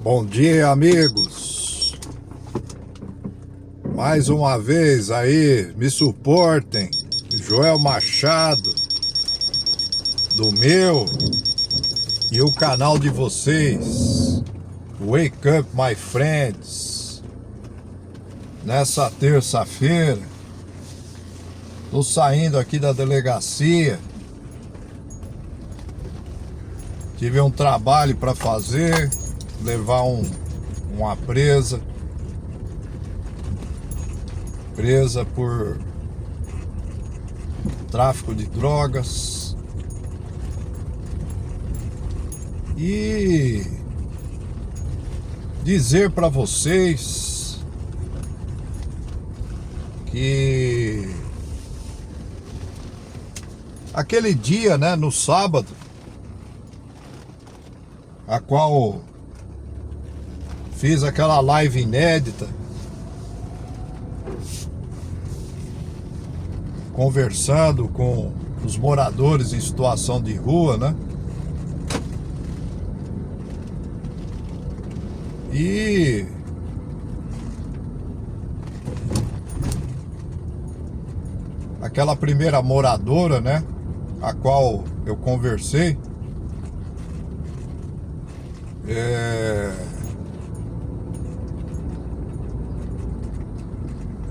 Bom dia, amigos. Mais uma vez aí, me suportem. Joel Machado, do meu e o canal de vocês, Wake Up My Friends. Nessa terça-feira, tô saindo aqui da delegacia. Tive um trabalho para fazer, levar uma presa por tráfico de drogas. E dizer para vocês que aquele dia, né, no sábado, a qual fiz aquela live inédita, conversando com os moradores em situação de rua, né? E aquela primeira moradora, né, a qual eu conversei,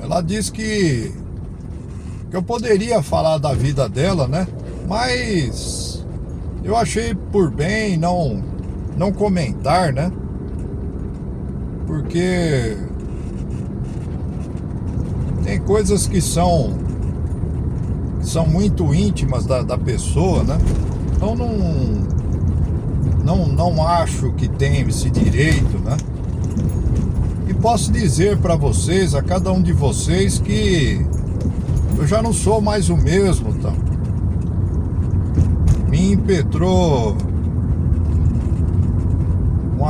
ela disse que eu poderia falar da vida dela, né? Mas eu achei por bem não comentar, né? Porque tem coisas que são muito íntimas da pessoa, né? Então não acho que tem esse direito, né? E posso dizer para vocês, a cada um de vocês, que eu já não sou mais o mesmo, tá? Me impetrou um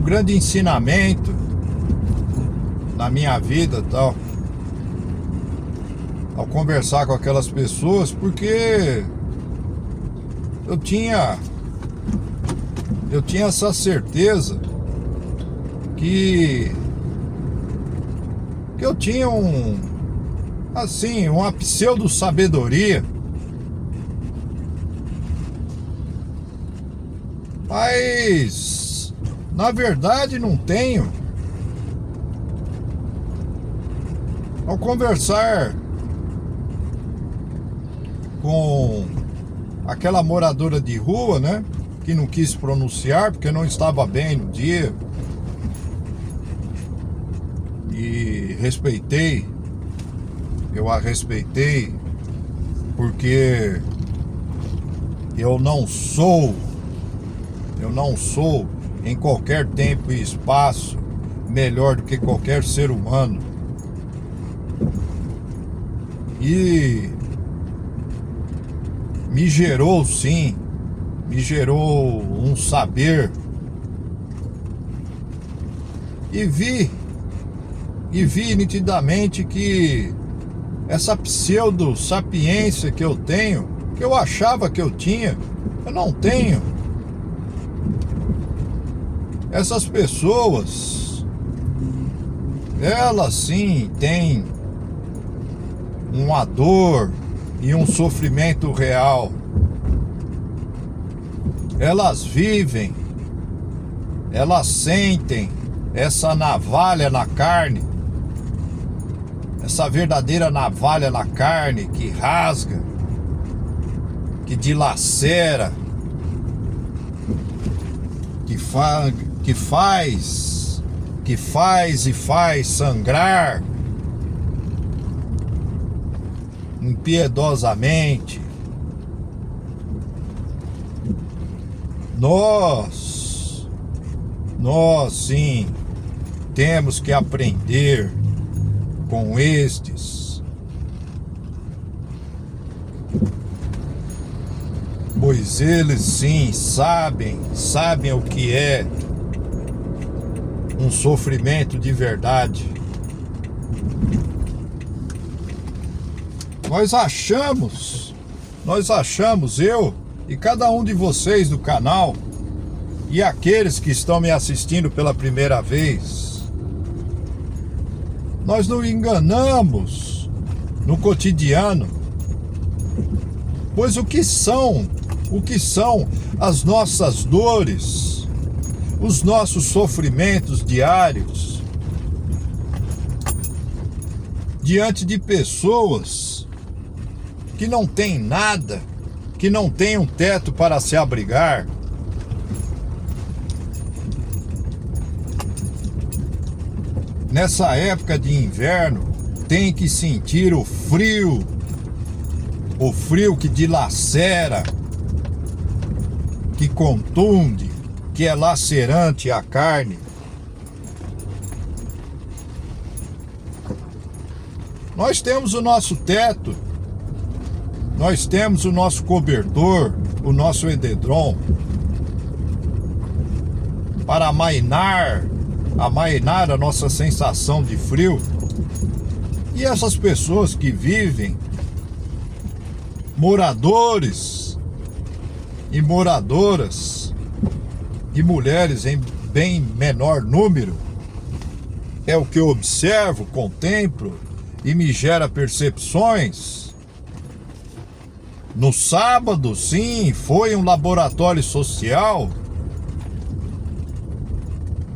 grande ensinamento na minha vida, tal, ao conversar com aquelas pessoas, porque eu tinha essa certeza que eu tinha uma pseudo-sabedoria, mas na verdade não tenho. Ao conversar com aquela moradora de rua, né, que não quis pronunciar porque não estava bem no dia, e eu a respeitei, porque eu não sou em qualquer tempo e espaço melhor do que qualquer ser humano. E me gerou um saber, e vi nitidamente que essa pseudo-sapiência que eu tenho, que eu achava que eu tinha, eu não tenho. Essas pessoas, elas sim têm uma dor e um sofrimento real. Elas vivem, elas sentem essa navalha na carne, essa verdadeira navalha na carne que rasga, que dilacera, que faz e faz sangrar impiedosamente. Nós sim temos que aprender com estes, pois eles sim sabem o que é um sofrimento de verdade. Nós achamos, eu e cada um de vocês do canal, e aqueles que estão me assistindo pela primeira vez, nós nos enganamos no cotidiano, pois o que são as nossas dores, os nossos sofrimentos diários, diante de pessoas que não têm nada, que não têm um teto para se abrigar, nessa época de inverno, tem que sentir o frio que dilacera, que contunde, que é lacerante a carne. Nós temos o nosso teto, nós temos o nosso cobertor, o nosso edredom, para amainar a nossa sensação de frio. E essas pessoas que vivem, moradores e moradoras, e mulheres em bem menor número, é o que eu observo, contemplo e me gera percepções. No sábado, sim, foi um laboratório social.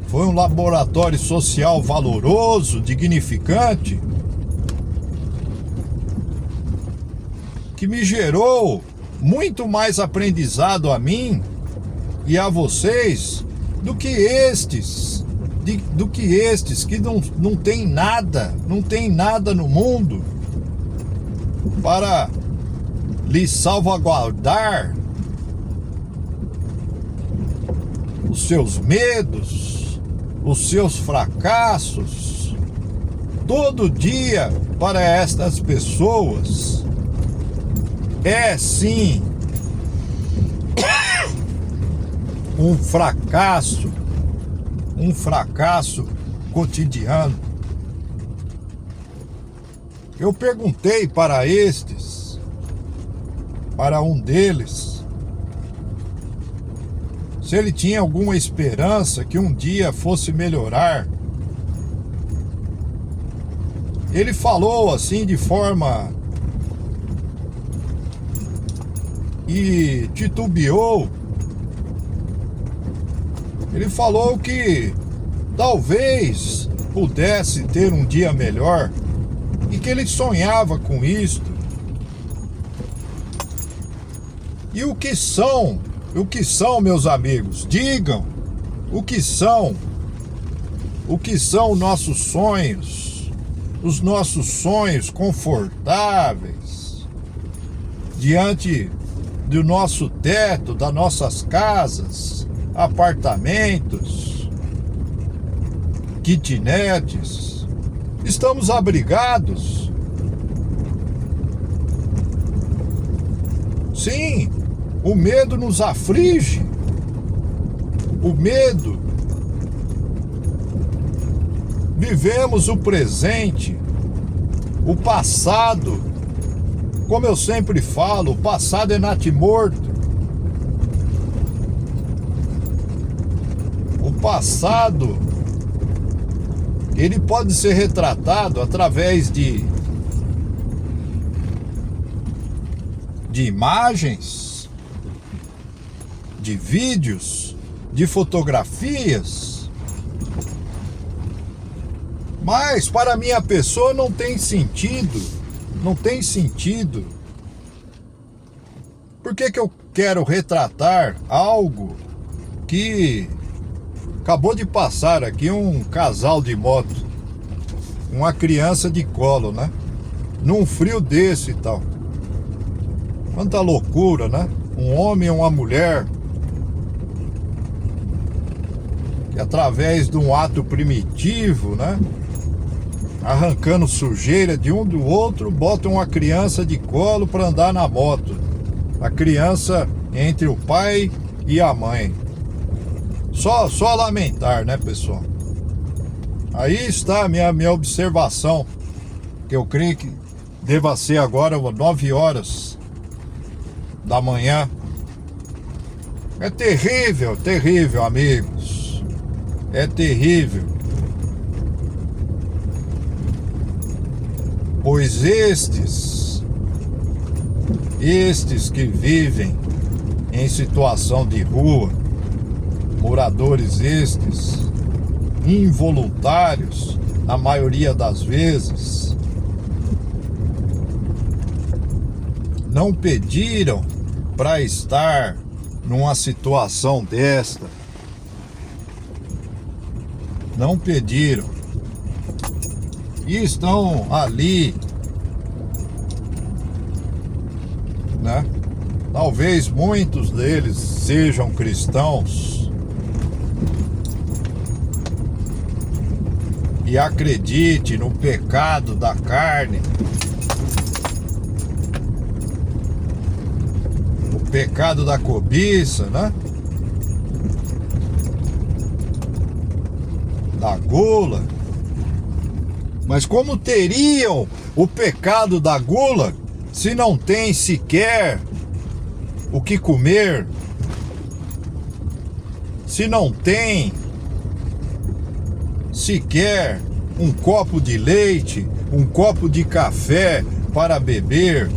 Foi um laboratório social valoroso, dignificante, que me gerou muito mais aprendizado a mim e a vocês do que estes que não tem nada no mundo para lhes salvaguardar os seus medos, os seus fracassos. Todo dia para estas pessoas é sim um fracasso cotidiano. Eu perguntei para um deles, se ele tinha alguma esperança que um dia fosse melhorar. Ele falou assim de forma e titubeou. Ele falou que talvez pudesse ter um dia melhor e que ele sonhava com isto. E o que são, meus amigos? Digam, o que são nossos sonhos, os nossos sonhos confortáveis, diante do nosso teto, das nossas casas, apartamentos, kitnets. Estamos abrigados. Sim, o medo nos aflige. O medo. Vivemos o presente, o passado. Como eu sempre falo, o passado é natimorto. O passado, ele pode ser retratado através de imagens, de vídeos, de fotografias. Mas para minha pessoa não tem sentido. Não tem sentido. Por que eu quero retratar algo que acabou de passar aqui um casal de moto, uma criança de colo, né? Num frio desse e tal. Quanta loucura, né? Um homem e uma mulher que através de um ato primitivo, né? Arrancando sujeira de um do outro, botam uma criança de colo para andar na moto. A criança entre o pai e a mãe. Só lamentar, né, pessoal? Aí está a minha observação, que eu creio que deva ser agora 9 horas da manhã. É terrível, terrível, amigos. É terrível. Pois estes que vivem em situação de rua, moradores estes, involuntários, na maioria das vezes, não pediram para estar numa situação desta. Não pediram. E estão ali, né? Talvez muitos deles sejam cristãos e acredite no pecado da carne, o pecado da cobiça, né? Da gula. Mas como teriam o pecado da gula se não tem sequer o que comer? Se não tem sequer um copo de leite, um copo de café para beber?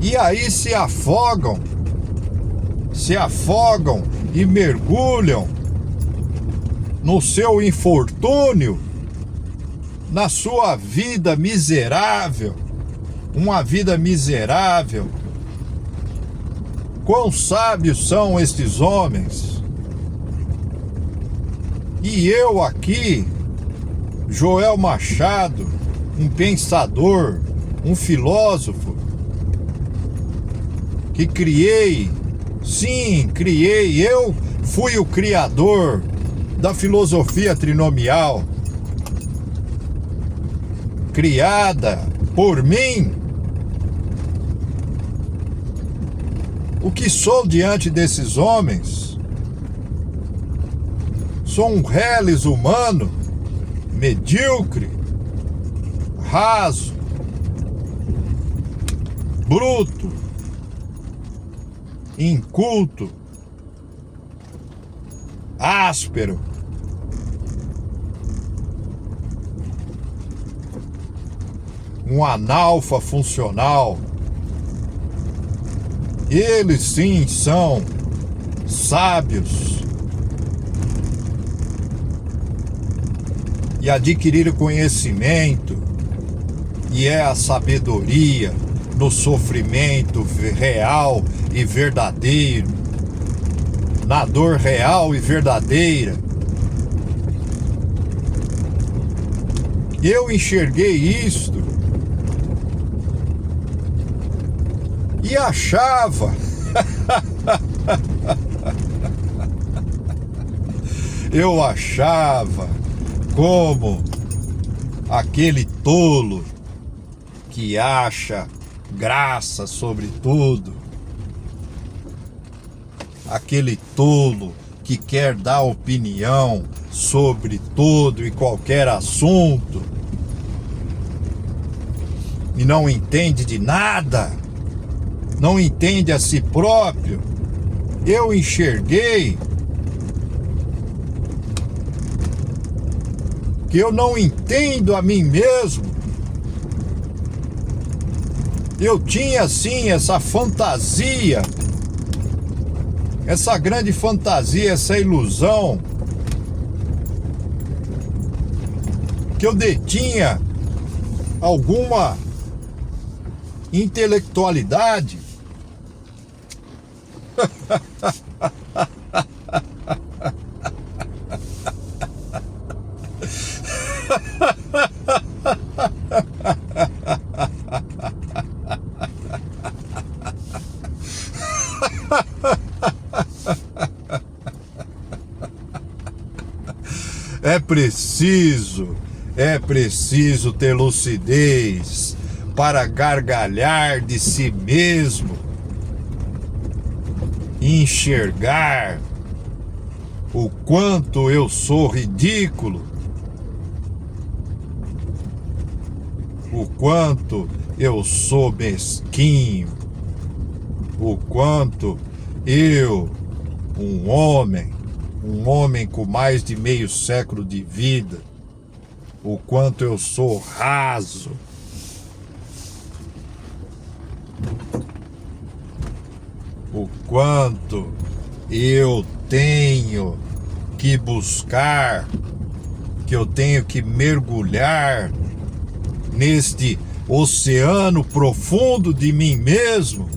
E aí se afogam e mergulham no seu infortúnio, na sua vida miserável, uma vida miserável. Quão sábios são estes homens? E eu aqui, Joel Machado, um pensador, um filósofo, que criei, eu fui o criador da filosofia trinomial, criada por mim. O que sou diante desses homens? Sou um reles humano, medíocre, raso, bruto, inculto, áspero. Um analfa funcional. Eles sim são sábios e adquiriram conhecimento, e é a sabedoria no sofrimento real e verdadeiro, na dor real e verdadeira. Eu enxerguei isto e achava eu achava como aquele tolo que acha graça sobre tudo, aquele tolo que quer dar opinião sobre todo e qualquer assunto e não entende de nada, não entende a si próprio. Eu enxerguei que eu não entendo a mim mesmo. Eu tinha sim essa fantasia, essa grande fantasia, essa ilusão, que eu detinha alguma intelectualidade. É preciso ter lucidez para gargalhar de si mesmo, enxergar o quanto eu sou ridículo, o quanto eu sou mesquinho, o quanto eu, um homem com mais de meio século de vida, o quanto eu sou raso, o quanto eu tenho que buscar, que eu tenho que mergulhar neste oceano profundo de mim mesmo,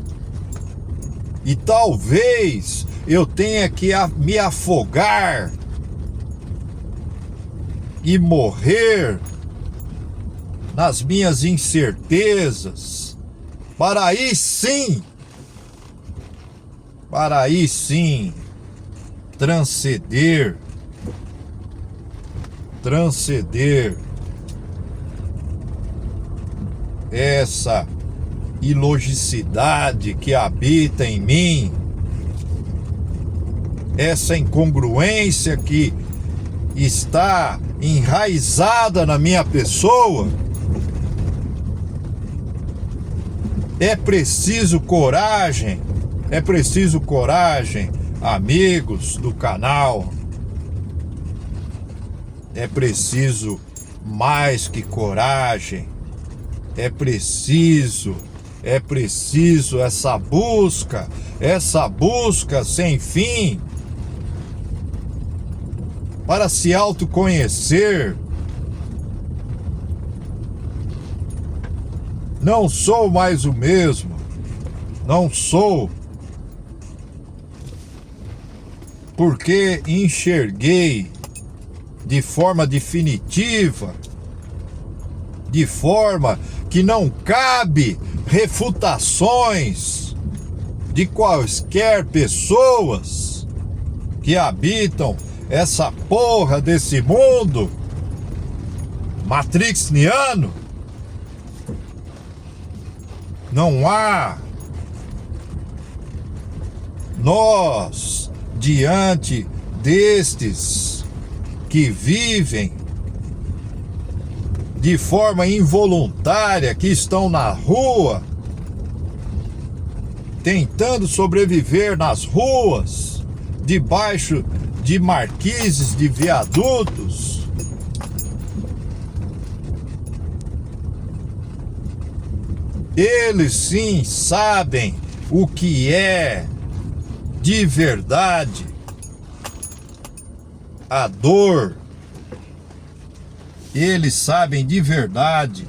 e talvez eu tenha que me afogar e morrer nas minhas incertezas, para aí sim transcender essa ilogicidade que habita em mim, essa incongruência que está enraizada na minha pessoa. É preciso coragem, amigos do canal. É preciso mais que coragem. É preciso essa busca sem fim para se autoconhecer. Não sou mais o mesmo, não sou, porque enxerguei de forma definitiva, de forma que não cabe refutações de quaisquer pessoas que habitam essa porra desse mundo matrixniano. Não há. Nós, diante destes que vivem de forma involuntária, que estão na rua, tentando sobreviver nas ruas, debaixo de marquises, de viadutos, eles sim sabem o que é de verdade a dor. Eles sabem de verdade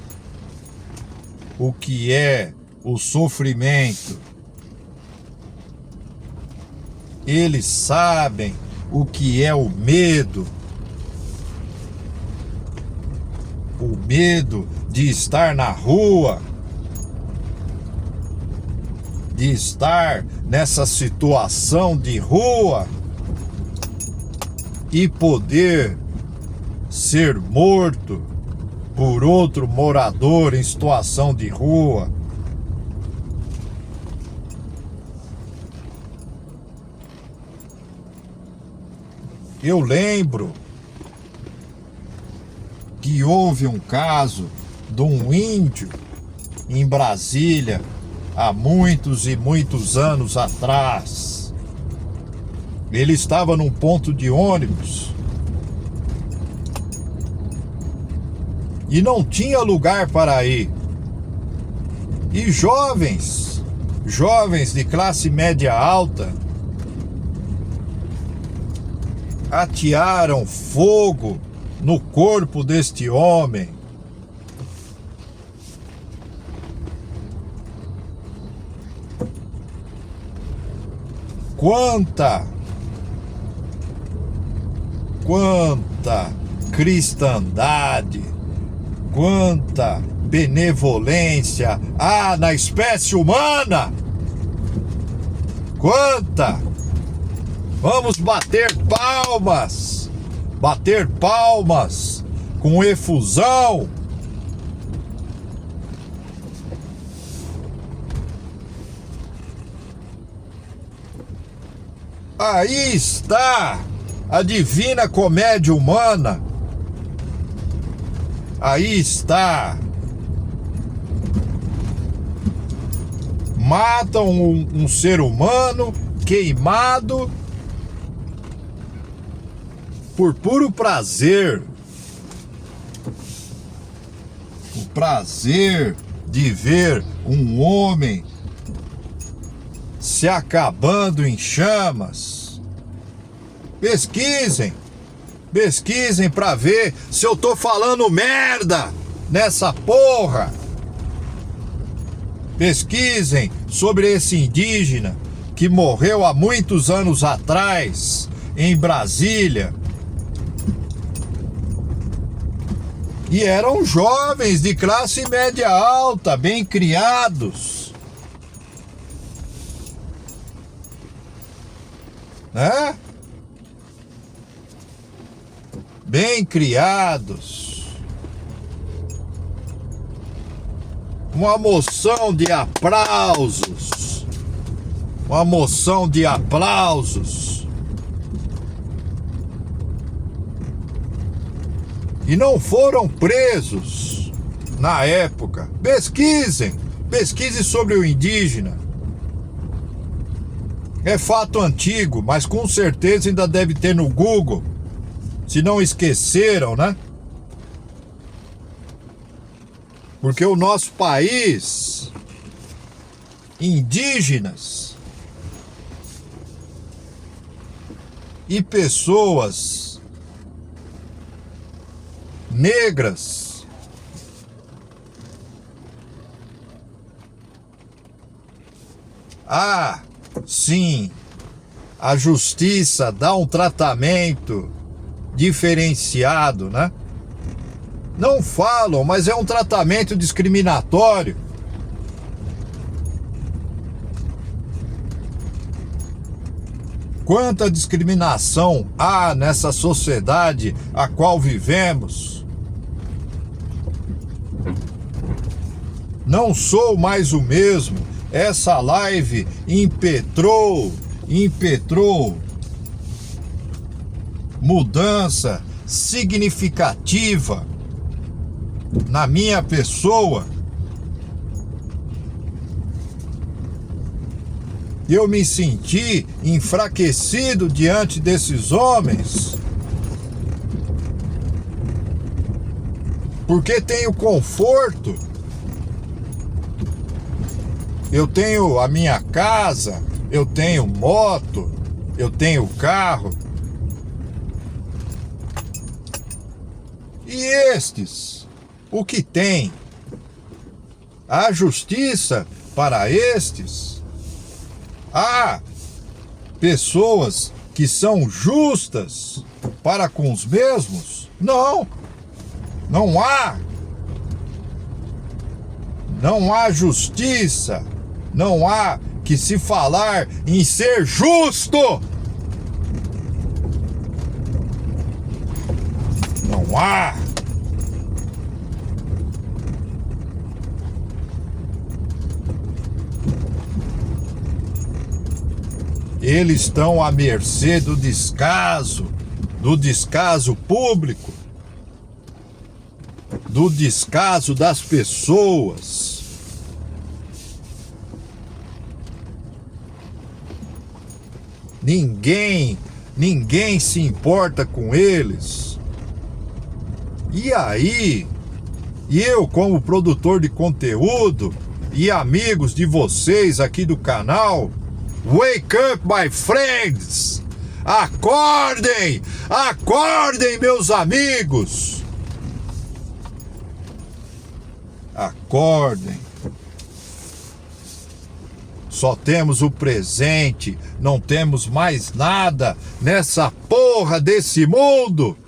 o que é o sofrimento. Eles sabem o que é o medo. O medo de estar na rua, de estar nessa situação de rua e poder ser morto por outro morador em situação de rua. Eu lembro que houve um caso de um índio em Brasília há muitos e muitos anos atrás. Ele estava num ponto de ônibus e não tinha lugar para ir. E jovens de classe média alta, atearam fogo no corpo deste homem. Quanta cristandade, quanta benevolência há na espécie humana! Quanta! Vamos bater palmas com efusão. Aí está a divina comédia humana. Aí está matam um ser humano queimado por puro prazer. O prazer de ver um homem se acabando em chamas. Pesquisem pra ver se eu tô falando merda nessa porra. Pesquisem sobre esse indígena que morreu há muitos anos atrás em Brasília. E eram jovens de classe média alta, bem criados. Né? Bem criados. Uma moção de aplausos. Uma moção de aplausos. E não foram presos na época. Pesquisem sobre o indígena. É fato antigo, mas com certeza ainda deve ter no Google. Se não esqueceram, né? Porque o nosso país, indígenas e pessoas negras sim, a justiça dá um tratamento diferenciado, né? Não falam, mas é um tratamento discriminatório. Quanta discriminação há nessa sociedade a qual vivemos. Não sou mais o mesmo. Essa live impetrou mudança significativa na minha pessoa. Eu me senti enfraquecido diante desses homens, porque tenho conforto. Eu tenho a minha casa, eu tenho moto, eu tenho carro. E estes, o que tem? Há justiça para estes? Há pessoas que são justas para com os mesmos? Não, não há. Não há justiça. Não há que se falar em ser justo. Não há. Eles estão à mercê do descaso público, do descaso das pessoas. Ninguém se importa com eles. E aí, eu como produtor de conteúdo e amigos de vocês aqui do canal, wake up, my friends! Acordem! Acordem, meus amigos! Acordem! Só temos o presente, não temos mais nada nessa porra desse mundo.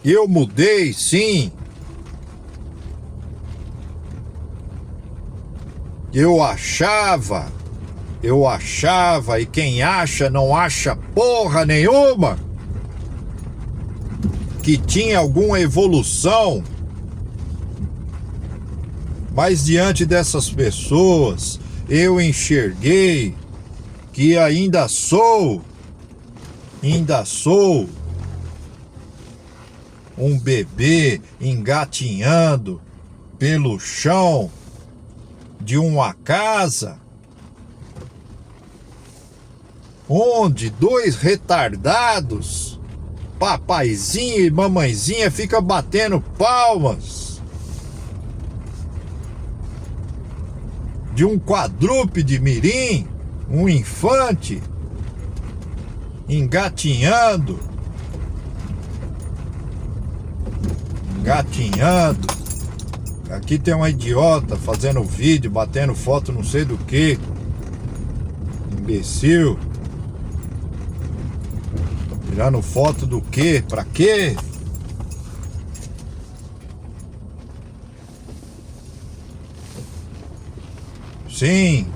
Eu mudei, sim. Eu achava, e quem acha não acha porra nenhuma, que tinha alguma evolução. Mas diante dessas pessoas, eu enxerguei que ainda sou um bebê engatinhando pelo chão de uma casa onde dois retardados, papaizinho e mamãezinha, fica batendo palmas, de um quadrúpede mirim, um infante engatinhando. Aqui tem uma idiota fazendo vídeo, batendo foto não sei do que. Imbecil. Tirando foto do quê? Pra quê? Sim,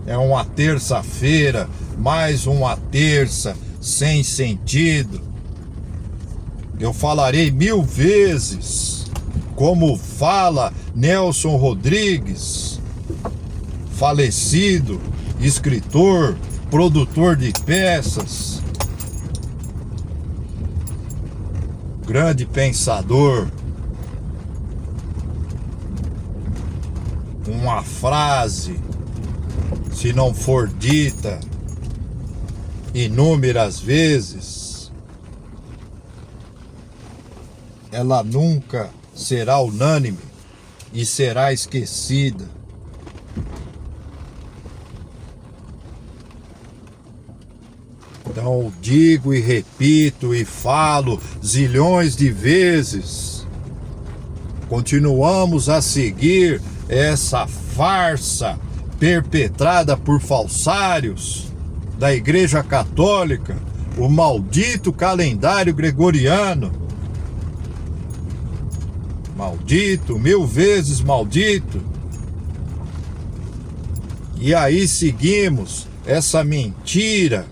é uma terça-feira, mais uma terça sem sentido. Eu falarei 1000 vezes, como fala Nelson Rodrigues, falecido, escritor, produtor de peças, grande pensador. Uma frase, se não for dita inúmeras vezes, ela nunca será unânime e será esquecida. Então digo e repito e falo zilhões de vezes, continuamos a seguir essa farsa perpetrada por falsários da Igreja Católica, o maldito calendário gregoriano. Maldito, 1000 vezes maldito. E aí seguimos essa mentira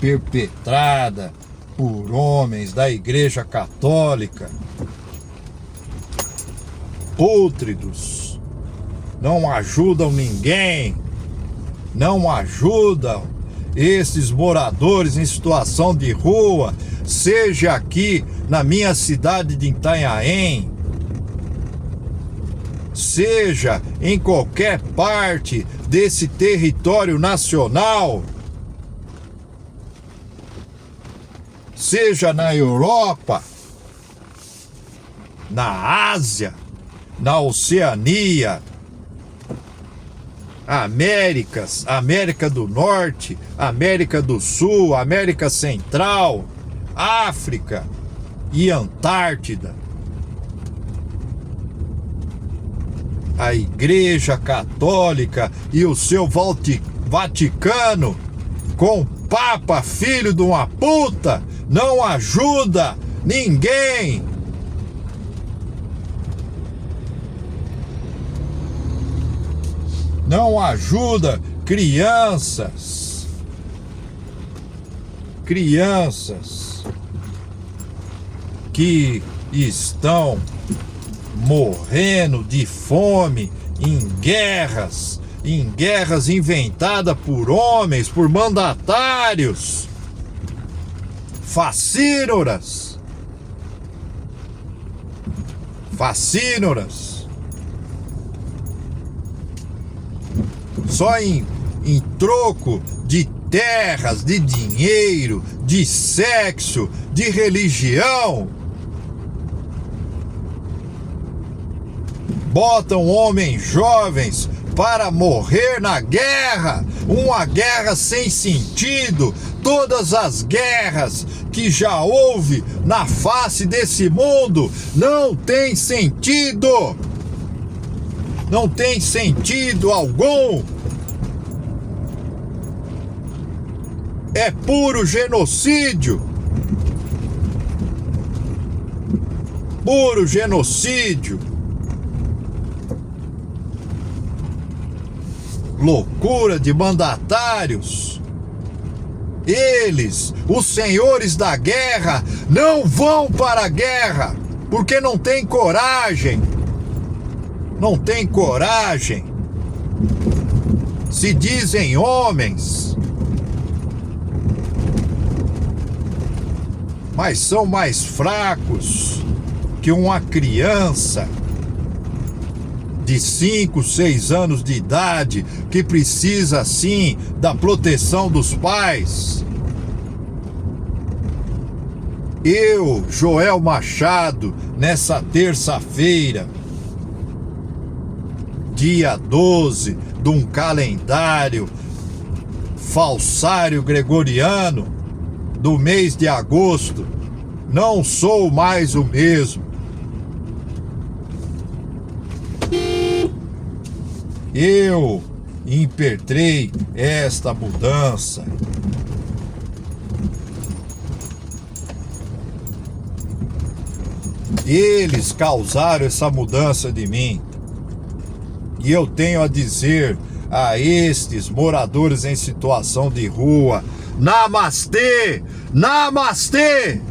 perpetrada por homens da Igreja Católica, pútridos, não ajudam ninguém, não ajudam esses moradores em situação de rua, seja aqui na minha cidade de Itanhaém, seja em qualquer parte desse território nacional, seja na Europa, na Ásia, na Oceania, Américas, América do Norte, América do Sul, América Central, África e Antártida. A Igreja Católica e o seu Vaticano, com Papa filho de uma puta, não ajuda ninguém. Não ajuda crianças que estão morrendo de fome em guerras inventadas por homens, por mandatários facínoras. Só em troco de terras, de dinheiro, de sexo, de religião, botam homens jovens para morrer na guerra, uma guerra sem sentido. Todas as guerras que já houve na face desse mundo não tem sentido. Não tem sentido algum. É puro genocídio. Puro genocídio. Loucura de mandatários. Eles, os senhores da guerra, não vão para a guerra porque não tem coragem. Não tem coragem. Se dizem homens, mas são mais fracos que uma criança de 5, 6 anos de idade, que precisa sim da proteção dos pais. Eu, Joel Machado, nessa terça-feira, dia 12 de um calendário falsário gregoriano do mês de agosto, não sou mais o mesmo. Eu impetrei esta mudança. Eles causaram essa mudança de mim. E eu tenho a dizer a estes moradores em situação de rua: namastê! Namastê!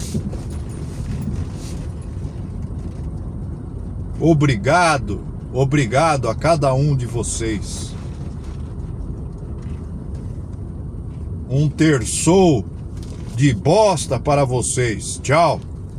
Obrigado, obrigado a cada um de vocês. Um terçou de bosta para vocês. Tchau.